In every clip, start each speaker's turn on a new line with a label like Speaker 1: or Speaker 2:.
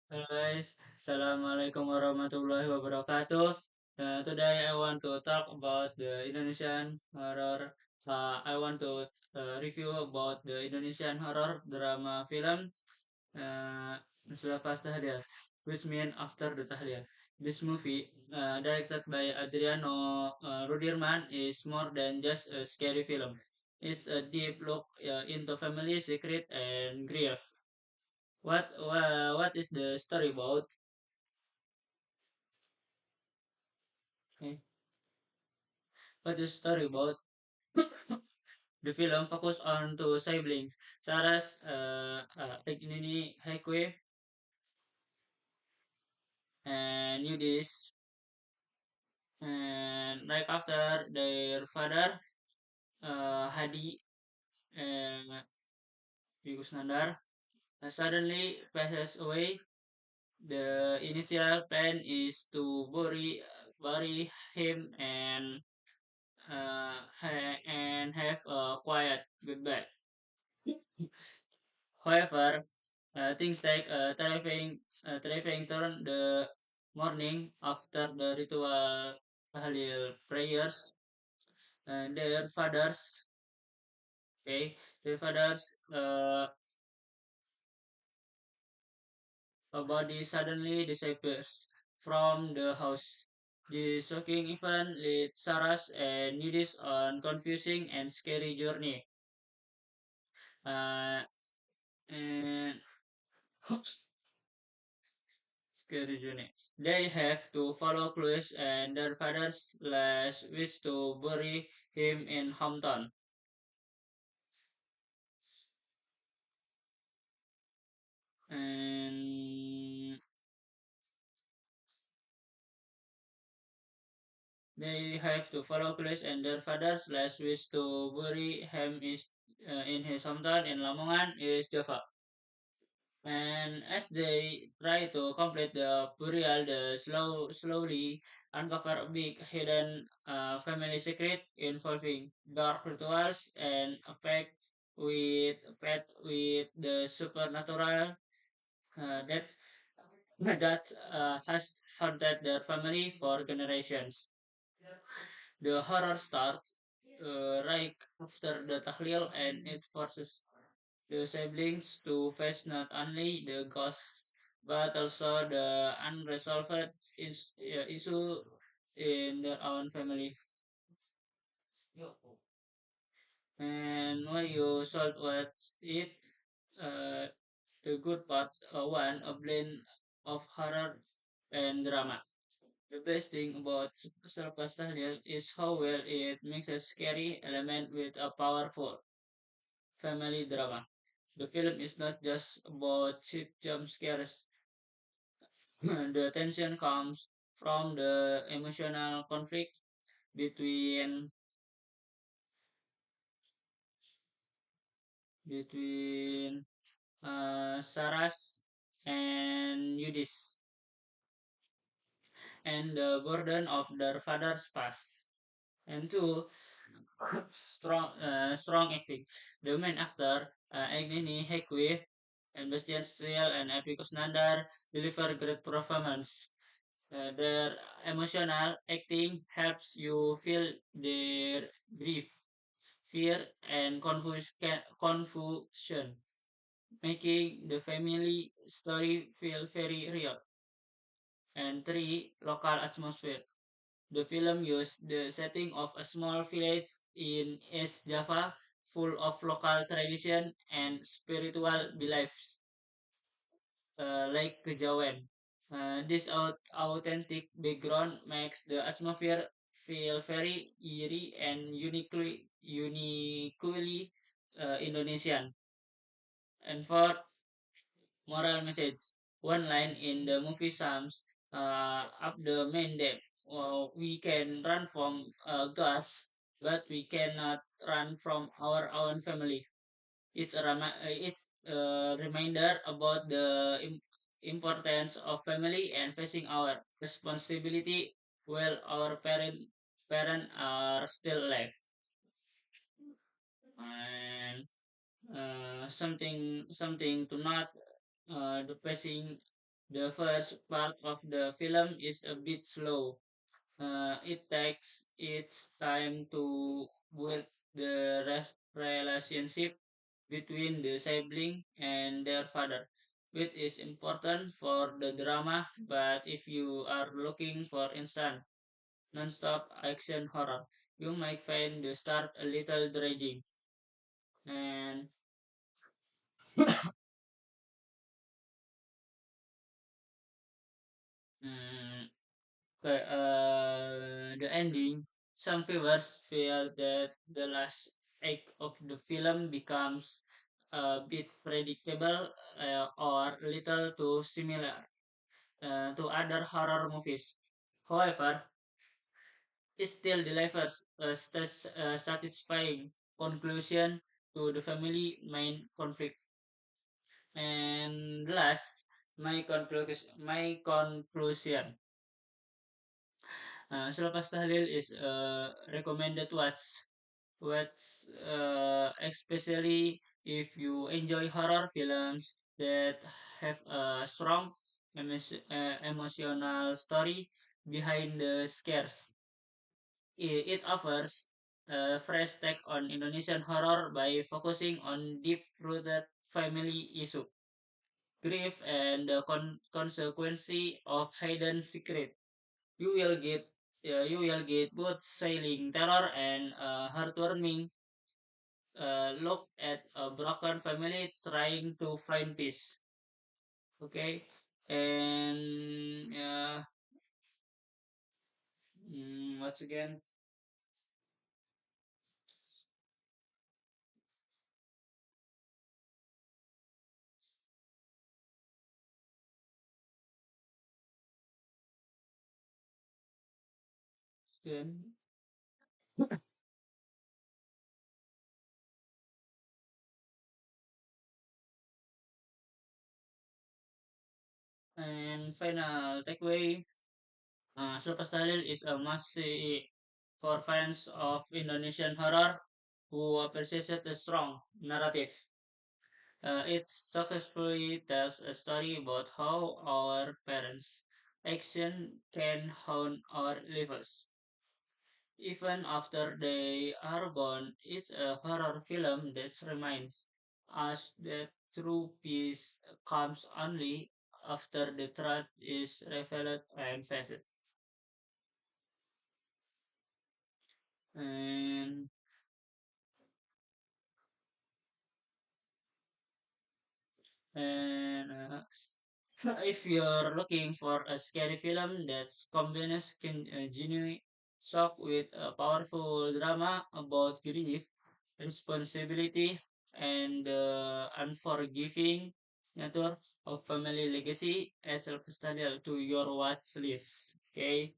Speaker 1: Hello guys, Assalamualaikum warahmatullahi wabarakatuh. Today I want to talk about the Indonesian horror. I want to review about the Indonesian horror drama film Selepas Tahliah, which mean after the Tahliah. This movie, directed by Adriano Rudirman, is more than just a scary film. It's a deep look into family secret and grief. What is the story about? Okay. What is the story about? The film focus on two siblings, Sarah's Ignini Haikwe and Yudis, and right after their father Hadi and Yugusnandar suddenly passes away. The initial plan is to bury him and have a quiet goodbye. However, things take a terrifying turn the morning after the ritual Tahlil prayers. Their fathers, okay, their fathers, a body suddenly disappears from the house. The shocking event leads Saras and Yudis on confusing and scary journey. Uh, and Scary journey. They have to follow clues and their fathers last wish to bury him in hometown. And they have to follow clues and their fathers last wish to bury him is in his hometown in Lamongan is Java. And as they try to complete the burial, they slowly uncover a big hidden family secret involving dark rituals and a pet with the supernatural that has haunted their family for generations. The horror starts right after the tahlil and it forces the siblings to face not only the ghosts but also the unresolved issue in their own family. And when you should watch it, uh, the good parts one a blend of horror and drama. The best thing about Surplus Tahliel is how well it mixes scary element with a powerful family drama. The film is not just about cheap jump scares. The tension comes from the emotional conflict between between Saras and Yudis and the burden of their father's past. And two, strong acting. The main actor, Agnini Hekwe and Bastian Striel and Epicus Nandar deliver great performance. Their emotional acting helps you feel their grief, fear, and confusion, making the family story feel very real. And three, local atmosphere. The film used the setting of a small village in East Java, full of local tradition and spiritual beliefs, like kejawen. This authentic background makes the atmosphere feel very eerie and uniquely Indonesian. And for moral message, one line in the movie sums up the main depth. We can run from gods, but we cannot run from our own family. It's a reminder about the importance of family and facing our responsibility while our parent are still alive. And something to note, the pacing. The first part of the film is a bit slow. It takes its time to build the relationship between the sibling and their father, which is important for the drama. But if you are looking for instant, non-stop action horror, you might find the start a little dredging. And mm, the ending, some viewers feel that the last act of the film becomes a bit predictable or little too similar to other horror movies. However, it still delivers a satisfying conclusion to the family main conflict. And last, my conclusion. Selepas Tahlil is a recommended watch. Especially if you enjoy horror films that have a strong emotional story behind the scares. It offers a fresh take on Indonesian horror by focusing on deep-rooted family issue, grief, and the consequence of hidden secret. You will get you will get both sailing terror and heartwarming look at a broken family trying to find peace. Okay, and once again, again, and final takeaway. Selepas Talil is a must-see for fans of Indonesian horror who appreciate the strong narrative. It successfully tells a story about how our parents' action can haunt our lives. Even after they are gone, it's a horror film that reminds us that true peace comes only after the truth is revealed and faced. And, and if you're looking for a scary film that combines genuine shock with a powerful drama about grief, responsibility, and the unforgiving nature of family legacy, as a custodial to your watch list. Okay,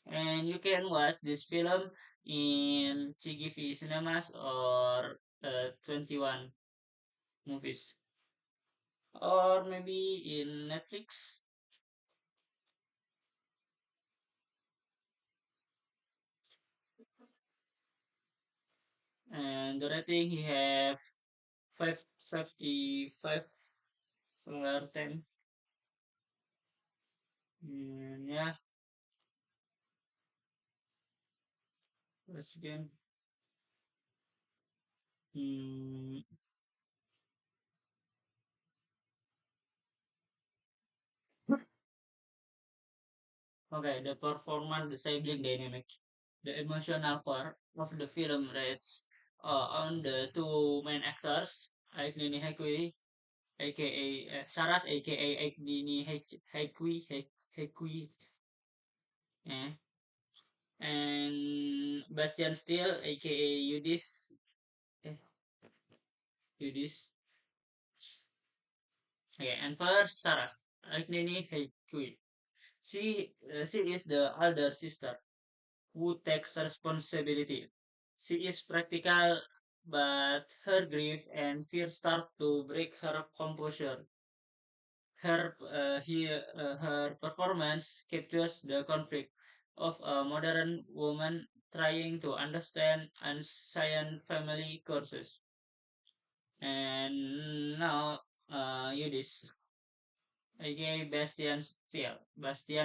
Speaker 1: and you can watch this film in CGV cinemas or 21 movies, or maybe in Netflix. And the rating he have 555 over 10. Yeah, once again. Mm, okay, the performance, the sibling dynamic, the emotional core of the film rests on the two main actors, Aiknini Hekwi, aka Saras, aka Aiknini Hekwi, eh, and Bastian Steele, aka eh, Yudis. Okay, and first, Saras, Agnini Heikui. She is the elder sister who takes responsibility. She is practical, but her grief and fear start to break her composure. Her performance captures the conflict of a modern woman trying to understand ancient family curses. And now, Yudis. aka Bastian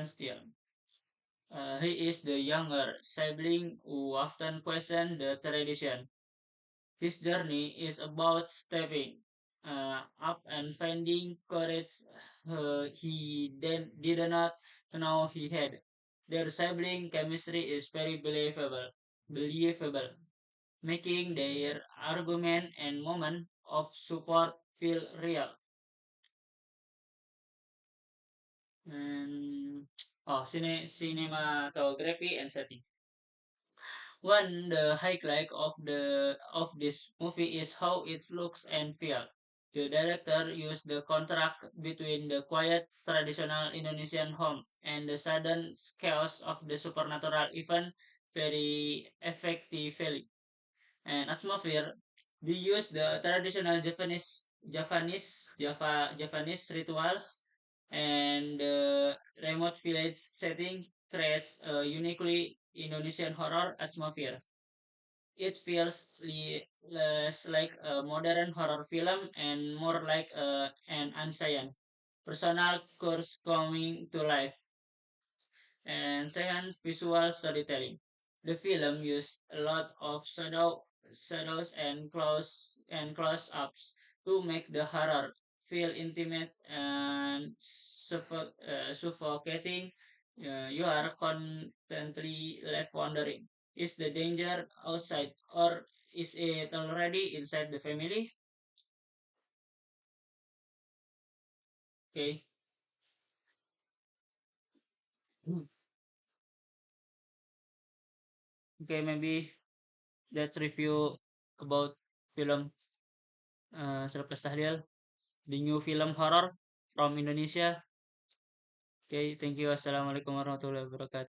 Speaker 1: Steele. He is the younger sibling who often questions the tradition. His journey is about stepping up and finding courage he then did not know he had. Their sibling chemistry is very believable, making their argument and moment of support feel real. And cinematography and setting. One the highlight of this movie is how it looks and feels. The director used the contrast between the quiet traditional Indonesian home and the sudden chaos of the supernatural event very effectively. And atmosphere, we use the traditional Japanese rituals and the remote village setting creates a uniquely Indonesian horror atmosphere. It feels less like a modern horror film and more like an ancient personal course coming to life. And second, visual storytelling. The film used a lot of shadows and close ups to make the horror feel intimate and suffocating. You are constantly left wondering: is the danger outside, or is it already inside the family? Okay, okay, maybe let's review about film Selepas Tahlial, the new film horror from Indonesia. Okay, thank you. Assalamualaikum warahmatullahi wabarakatuh.